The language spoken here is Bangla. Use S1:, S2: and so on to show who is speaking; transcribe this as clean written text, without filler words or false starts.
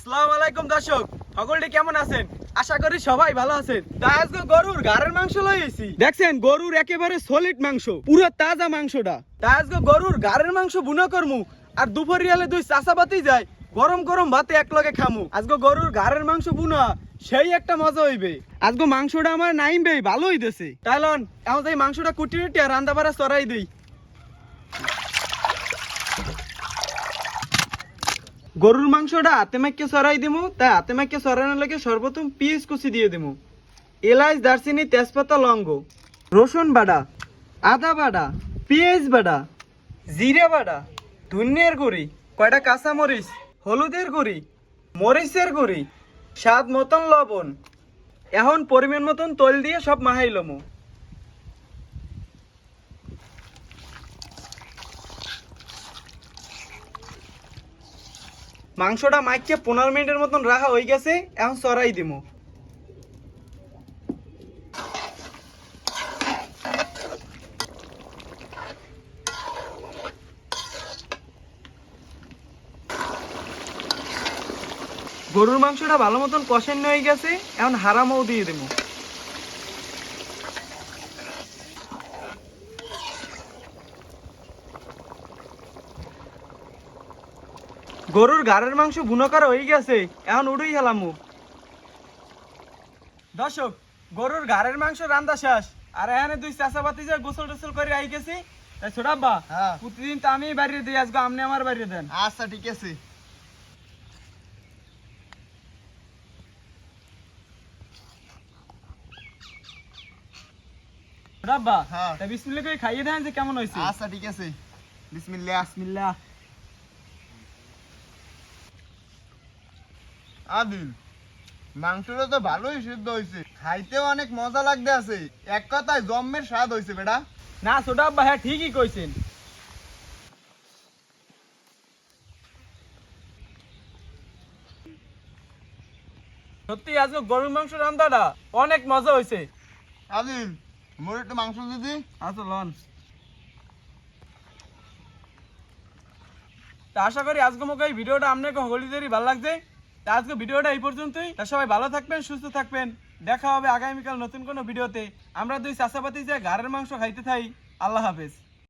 S1: আসসালামু আলাইকুম দর্শক, সকলে কেমন আছেন? আশা করি সবাই ভালো আছেন। তাই আজকে গরুর ঘাড়ের মাংস লইছি। দেখছেন গরুর একেবারে সলিড মাংস, পুরো তাজা মাংসটা। তাই আজকে গরুর ঘাড়ের মাংস বুনা করমু, আর দুপুরিয়ালে দুই চাচাবাতি যায় গরম গরম ভাতে এক লগে খামু। আজকে গরুর ঘাড়ের মাংস বুনা সেই একটা মজা হইবে। আজকে মাংসটা আমার নাইম ভাই ভালো হইতেছে। তাই লন এখন এই মাংসটা কুটি কুটি আর রান্না বাড়া চড়াই দিই। গরুর মাংসটা হাতে মাইকে সরাই দিমু। তাই হাতে মাইকে সরানোর লাগে সর্বপ্রথম পেঁয়াজ কুচি দিয়ে দিমু, এলাচ, দারচিনি, তেজপাতা, লঙ্গ, রসুন বাটা, আদা বাটা, পেঁয়াজ বাটা, জিরে বাটা, ধনিয়ার গুঁড়ি, কয়টা কাঁচামরিচ, হলুদের গুঁড়ি, মরিচের গুঁড়ি, স্বাদ মতন লবণ। এখন পরিমাণ মতন তেল দিয়ে সব মাখাই লমু। মাংসটা মাইকে 15 মিনিটের মতন রাখা হয়ে গেছে। এখন চড়াই দিমু। গরুর মাংসটা ভালো মতন কষানো হয়ে গেছে। এখন হারামও দিয়ে দেবো। গরুর ঘাড়ের মাংস ভুনো করা হয়ে গেছে। এখন উড়েই হেলামু। দর্শক, গরুর ঘাড়ের মাংস রান্দা শেষ। আর এখানে দুই চাচাবাতি যে গোসল টোসল করে আই গেছি। তাই ছোট আব্বা, প্রতিদিন তো আমি বাড়িয়ে দিই, আজকে আপনি আমার বাড়িয়ে দেন।
S2: আচ্ছা ঠিক আছে।
S1: ছোট আব্বা,
S2: হ্যাঁ।
S1: তাই বিসমিল্লাহ করে খাইয়ে দেন যে কেমন হয়েছে।
S2: আচ্ছা ঠিক আছে, বিসমিল্লাহ।
S1: বিসমিল্লাহ।
S2: আদিল, মাংসটা তো ভালোই সিদ্ধ হয়েছে, খাইতেও অনেক মজা লাগতে আছে। এক কথায় জম্মের স্বাদ হয়েছে বেটা।
S1: না ছোট আব্বা, হ্যাঁ ঠিকই কইছেন। সত্যি আজকে গরুর মাংস রান্নাটা অনেক মজা হয়েছে।
S2: আদিল, মোর একটু মাংস দিদি।
S1: আচ্ছা লন। তা আশা করি আজকে মোকে এই ভিডিওটা আপনাকে সকলেরই ভালো লাগছে। তা আজকে ভিডিওটা এই পর্যন্তই। তা সবাই ভালো থাকবেন, সুস্থ থাকবেন। দেখা হবে আগামীকাল নতুন কোনো ভিডিওতে। আমরা দুই চাচাপাতি যে ঘাড়ের মাংস খাইতে থাই। আল্লাহ হাফেজ।